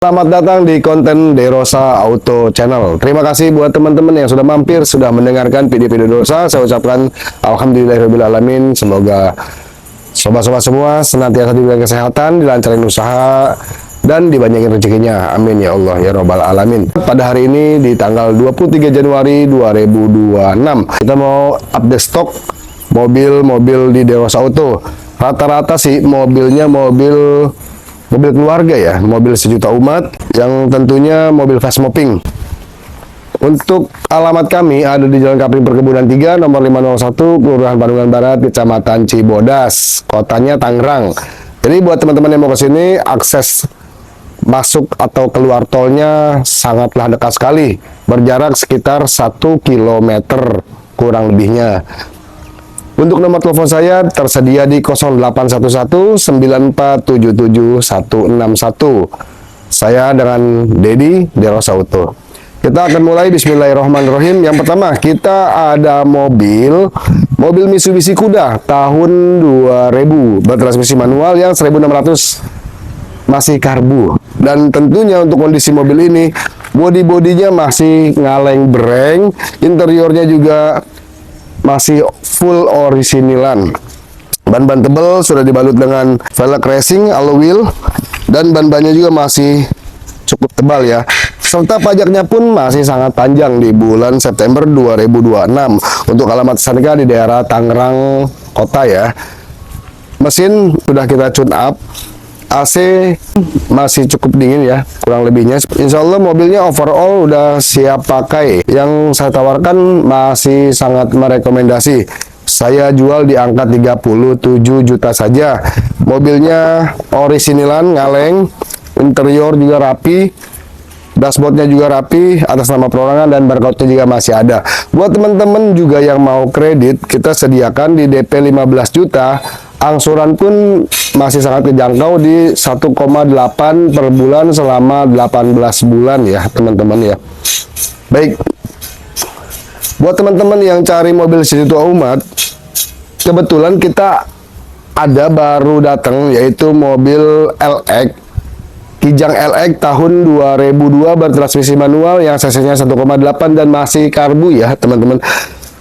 Selamat datang di konten Derosa Auto Channel. Terima kasih buat teman-teman yang sudah mampir, sudah mendengarkan video-video Derosa. Saya ucapkan alhamdulillahirobbilalamin. Semoga sobat-sobat semua senantiasa diberikan kesehatan, dilancarin usaha, dan dibanyakin rezekinya. Amin ya Allah ya Robbal Alamin. Pada hari ini di tanggal 23 Januari 2026 kita mau update stok mobil-mobil di Derosa Auto. Rata-rata sih mobilnya mobil keluarga ya, mobil sejuta umat, yang tentunya mobil fast mopping. Untuk alamat kami ada di Jalan Kapling Perkebunan 3, nomor 501, Kelurahan Bandungan Barat, Kecamatan Cibodas, kotanya Tangerang. Jadi buat teman-teman yang mau ke sini, akses masuk atau keluar tolnya sangatlah dekat sekali, berjarak sekitar 1 km kurang lebihnya. Untuk nomor telepon saya tersedia di 0811 9477 161. Saya dengan Dedi Derosa Auto. Kita akan mulai, bismillahirrahmanirrahim. Yang pertama, kita ada mobil Mitsubishi Kuda tahun 2000, bertransmisi manual yang 1600 masih karbu. Dan tentunya untuk kondisi mobil ini, bodi-bodinya masih ngaleng breng, interiornya juga masih full orisinilan. Ban-ban tebal sudah dibalut dengan velg racing alloy wheel, dan ban-bannya juga masih cukup tebal ya. Serta pajaknya pun masih sangat panjang di bulan September 2026. Untuk alamat STNK di daerah Tangerang kota ya. Mesin sudah kita tune up, AC masih cukup dingin ya, kurang lebihnya. Insya Allah mobilnya overall udah siap pakai. Yang saya tawarkan masih sangat merekomendasi. Saya jual di angka 37 juta saja. Mobilnya orisinilan, ngaleng, interior juga rapi, dashboardnya juga rapi, atas nama perorangan, dan barcode-nya juga masih ada. Buat teman-teman juga yang mau kredit, kita sediakan di DP 15 juta. Angsuran pun masih sangat terjangkau di 1,8 per bulan selama 18 bulan ya teman-teman ya. Baik, buat teman-teman yang cari mobil sejuta umat, kebetulan kita ada baru datang, yaitu mobil LX Kijang LX tahun 2002, bertransmisi manual yang cc-nya 1,8 dan masih karbu ya teman-teman.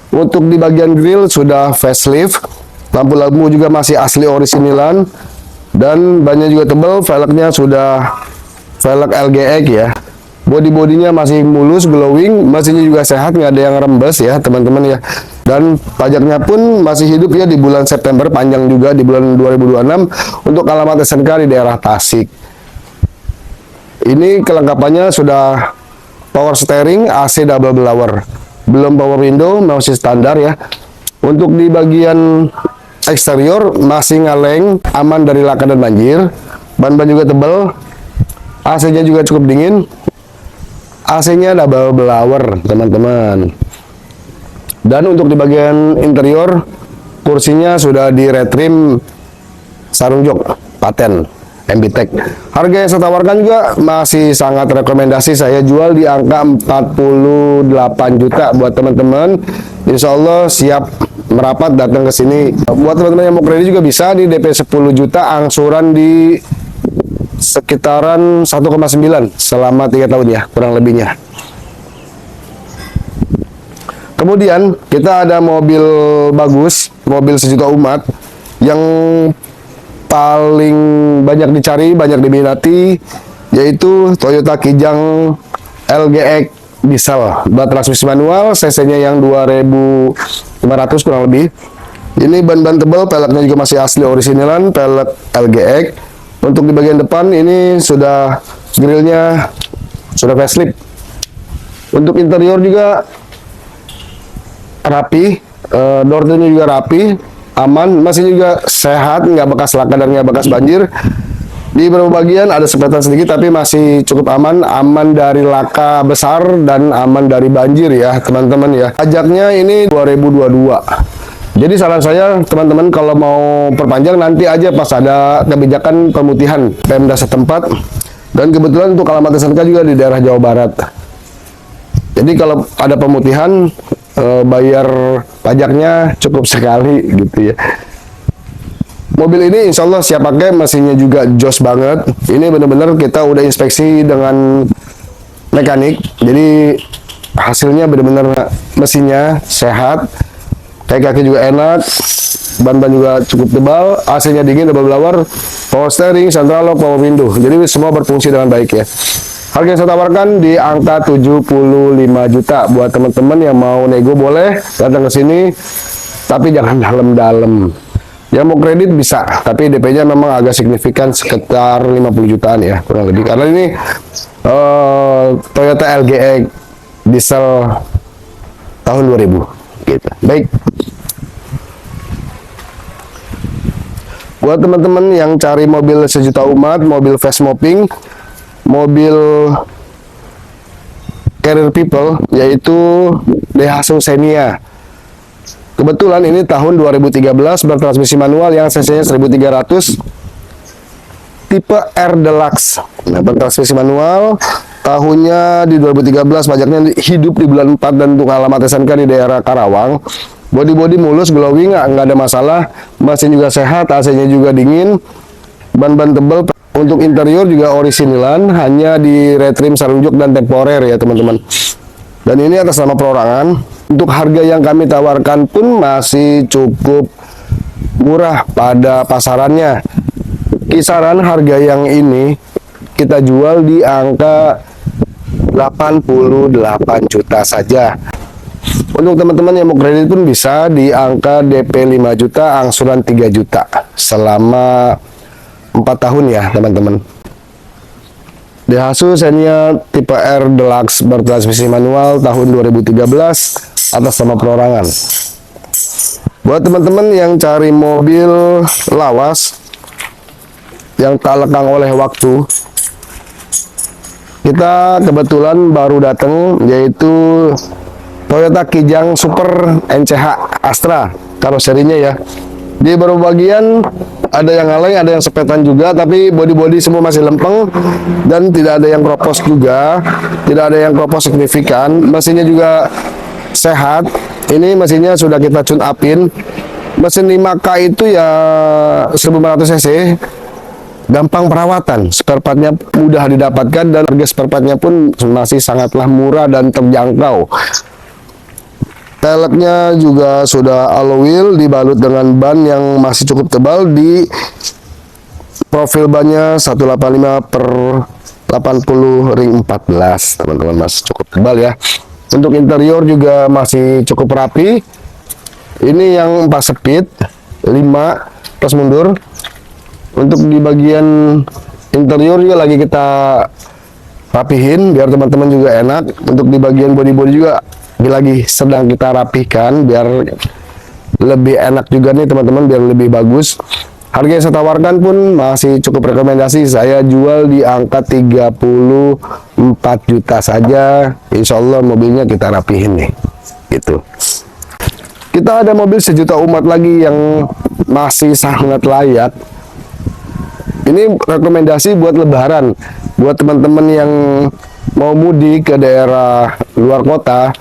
Untuk di bagian grill sudah facelift, lampu-lampu juga masih asli orisinilan, dan bannya juga tebal, velgnya sudah velg LGX ya. Bodi-bodinya masih mulus, glowing, mesinnya juga sehat, nggak ada yang rembes ya teman-teman ya. Dan pajaknya pun masih hidup ya di bulan September, panjang juga di bulan 2026. Untuk alamat SNK di daerah Tasik. Ini kelengkapannya sudah power steering, AC double blower, belum power window, masih standar ya. Untuk di bagian eksterior masih ngaleng, aman dari laka dan banjir. Ban-ban juga tebal, AC-nya juga cukup dingin. AC-nya double blower teman-teman. Dan untuk di bagian interior, kursinya sudah di retrim sarung jok paten MBTEC. Harga yang saya tawarkan juga masih sangat rekomendasi. Saya jual di angka 48 juta buat teman-teman. Insya Allah siap merapat datang ke sini. Buat teman-teman yang mau kredit juga bisa di DP 10 juta, angsuran di sekitaran 1,9 selama 3 tahun ya, kurang lebihnya. Kemudian kita ada mobil bagus, mobil sejuta umat yang paling banyak dicari, banyak diminati, yaitu Toyota Kijang LGX diesel, bertransmisi manual, cc-nya yang 2500 kurang lebih. Ini ban-ban tebal, peleknya juga masih asli orisinilan, pelek LGX. Untuk di bagian depan ini sudah grillnya sudah facelift. Untuk interior juga rapi, door-nya juga rapi, aman, masih juga sehat, nggak bekas laka dan nggak bekas banjir. Di beberapa bagian ada sepetan sedikit, tapi masih cukup aman, aman dari laka besar dan aman dari banjir ya teman-teman ya. Pajaknya ini 2022. Jadi saran saya teman-teman, kalau mau perpanjang nanti aja pas ada kebijakan pemutihan Pemda setempat. Dan kebetulan untuk alamat SNK juga di daerah Jawa Barat. Jadi kalau ada pemutihan, bayar pajaknya cukup sekali gitu ya. Mobil ini insya Allah siap pakai, mesinnya juga jos banget. Ini bener-bener kita udah inspeksi dengan mekanik, jadi hasilnya bener-bener mesinnya sehat, kayak kaki juga enak, ban-ban juga cukup tebal, AC-nya dingin, double blower, power steering, central lock, power window, jadi semua berfungsi dengan baik ya. Harga yang saya tawarkan di angka 75 juta. Buat teman-teman yang mau nego boleh datang ke sini, tapi jangan dalam-dalam. Yang mau kredit bisa, tapi DP-nya memang agak signifikan, sekitar 50 jutaan ya, kurang lebih. Karena ini Toyota LGE diesel tahun 2000 gitu. Baik. Buat teman-teman yang cari mobil sejuta umat, mobil fast mopping, mobil carrier people, yaitu Daihatsu Xenia. Kebetulan ini tahun 2013, bertransmisi manual yang cc-nya 1300, tipe R Deluxe. Nah, bertransmisi manual, tahunnya di 2013, pajaknya hidup di bulan 4, dan untuk alamat SMK di daerah Karawang. Body mulus, glowing, nggak ada masalah. Mesin juga sehat, AC-nya juga dingin, ban-ban tebal. Untuk interior juga orisinilan, hanya di retrim, sarung jok, dan temporer ya teman-teman. Dan ini atas nama perorangan. Untuk harga yang kami tawarkan pun masih cukup murah pada pasarannya. Kisaran harga yang ini kita jual di angka 88 juta saja. Untuk teman-teman yang mau kredit pun bisa di angka DP 5 juta, angsuran 3 juta selama 4 tahun ya teman-teman. Daihatsu Xenia tipe R Deluxe bertransmisi manual tahun 2013 atas nama perorangan. Buat teman-teman yang cari mobil lawas yang tak lekang oleh waktu, kita kebetulan baru datang, yaitu Toyota Kijang Super NCH Astra karoserinya ya. Di beberapa bagian ada yang ngaleng, ada yang sepetan juga, tapi body semua masih lempeng dan tidak ada yang kropos juga, tidak ada yang kropos signifikan. Mesinnya juga sehat. Ini mesinnya sudah kita tune upin. Mesin 5K itu ya 1500 cc, gampang perawatan, spare partnya mudah didapatkan, dan harga spare partnya pun masih sangatlah murah dan terjangkau. Peleknya juga sudah alloy wheel, dibalut dengan ban yang masih cukup tebal. Di profil bannya 185 per 80 ring 14 teman-teman, masih cukup tebal ya. Untuk interior juga masih cukup rapi. Ini yang 4 speed, 5 plus mundur. Untuk di bagian interior juga lagi kita rapihin biar teman-teman juga enak. Untuk di bagian body juga lagi sedang kita rapihkan biar lebih enak juga nih teman-teman, biar lebih bagus. Harga yang saya tawarkan pun masih cukup rekomendasi, saya jual di angka 34 juta saja. Insya Allah mobilnya kita rapihin nih gitu. Kita ada mobil sejuta umat lagi yang masih sangat layak. Ini rekomendasi buat lebaran, buat teman-teman yang mau mudik ke daerah luar kota.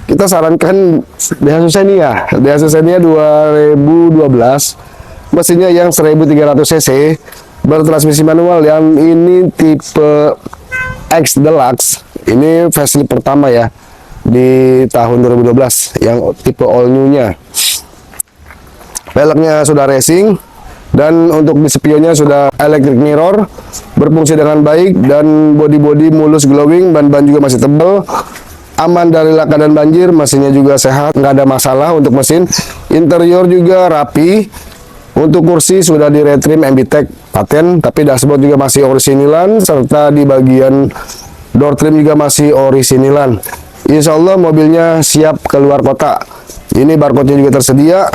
Kita sarankan Daihatsu Xenia. Daihatsu Xenia 2012, mesinnya yang 1300 cc, bertransmisi manual. Yang ini tipe X Deluxe. Ini facelift pertama ya di tahun 2012, yang tipe all new-nya. Peleknya sudah racing, dan untuk di spionnya sudah electric mirror, berfungsi dengan baik, dan body mulus, glowing, ban juga masih tebal, aman dari laka dan banjir. Mesinnya juga sehat, nggak ada masalah untuk mesin. Interior juga rapi. Untuk kursi sudah di retrim MBTEC paten, tapi dashboard juga masih orisinilan, serta di bagian door trim juga masih orisinilan. Insya Allah mobilnya siap keluar kota. Ini barcode-nya juga tersedia.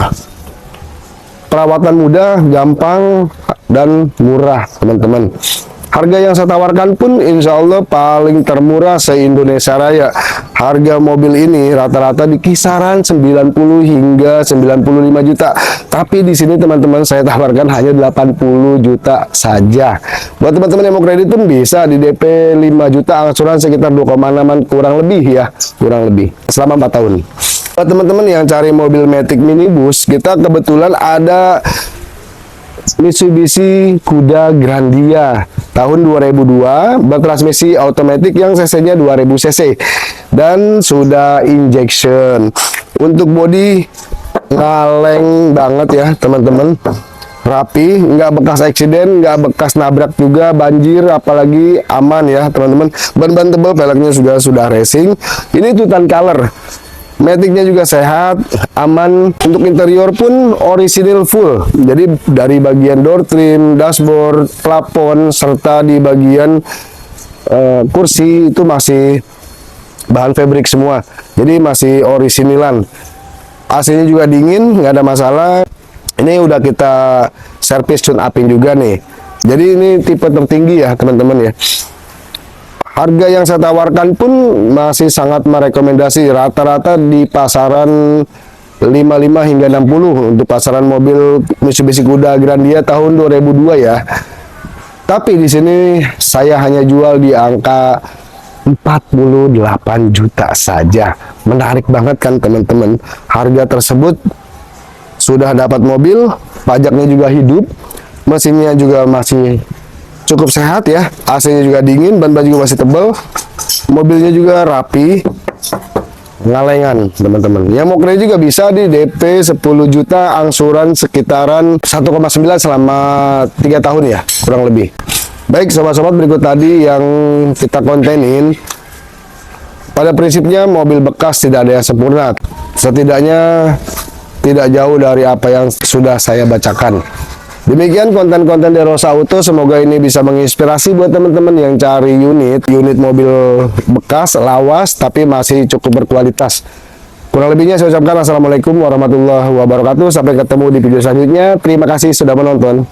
Perawatan mudah, gampang, dan murah teman-teman. Harga yang saya tawarkan pun insya Allah paling termurah se-Indonesia Raya. Harga mobil ini rata-rata di kisaran 90 hingga 95 juta. Tapi di sini teman-teman saya tawarkan hanya 80 juta saja. Buat teman-teman yang mau kredit pun bisa di DP 5 juta, angsuran sekitar 2,6 kurang lebih ya, kurang lebih selama 4 tahun. Buat teman-teman yang cari mobil Matic minibus, kita kebetulan ada Mitsubishi Kuda Grandia tahun 2002, bertransmisi automatic yang cc-nya 2000 cc dan sudah injection. Untuk bodi ngaleng banget ya teman-teman, rapi, nggak bekas eksiden, nggak bekas nabrak juga, banjir, apalagi aman ya teman-teman. Ban-ban tebal, peleknya juga sudah racing. Ini Tutan color. Maticnya juga sehat, aman. Untuk interior pun orisinil full. Jadi dari bagian door trim, dashboard, plafon, serta di bagian kursi itu masih bahan fabric semua. Jadi masih orisinilan. AC-nya juga dingin, nggak ada masalah. Ini udah kita servis tune upin juga nih. Jadi ini tipe tertinggi ya teman-teman ya. Harga yang saya tawarkan pun masih sangat merekomendasi, rata-rata di pasaran 55 hingga 60 untuk pasaran mobil Mitsubishi Kuda Grandia tahun 2002 ya. Tapi di sini saya hanya jual di angka 48 juta saja. Menarik banget kan teman-teman. Harga tersebut sudah dapat mobil, pajaknya juga hidup, mesinnya juga masih cukup sehat ya, AC-nya juga dingin, ban juga masih tebal, mobilnya juga rapi, ngalengan teman-teman. Yang mau kredit juga bisa di DP 10 juta, angsuran sekitaran 1,9 selama 3 tahun ya, kurang lebih. Baik sobat-sobat, berikut tadi yang kita kontenin. Pada prinsipnya mobil bekas tidak ada yang sempurna, setidaknya tidak jauh dari apa yang sudah saya bacakan. Demikian konten-konten dari Rosa Auto, semoga ini bisa menginspirasi buat teman-teman yang cari unit mobil bekas, lawas, tapi masih cukup berkualitas. Kurang lebihnya saya ucapkan assalamualaikum warahmatullahi wabarakatuh. Sampai ketemu di video selanjutnya. Terima kasih sudah menonton.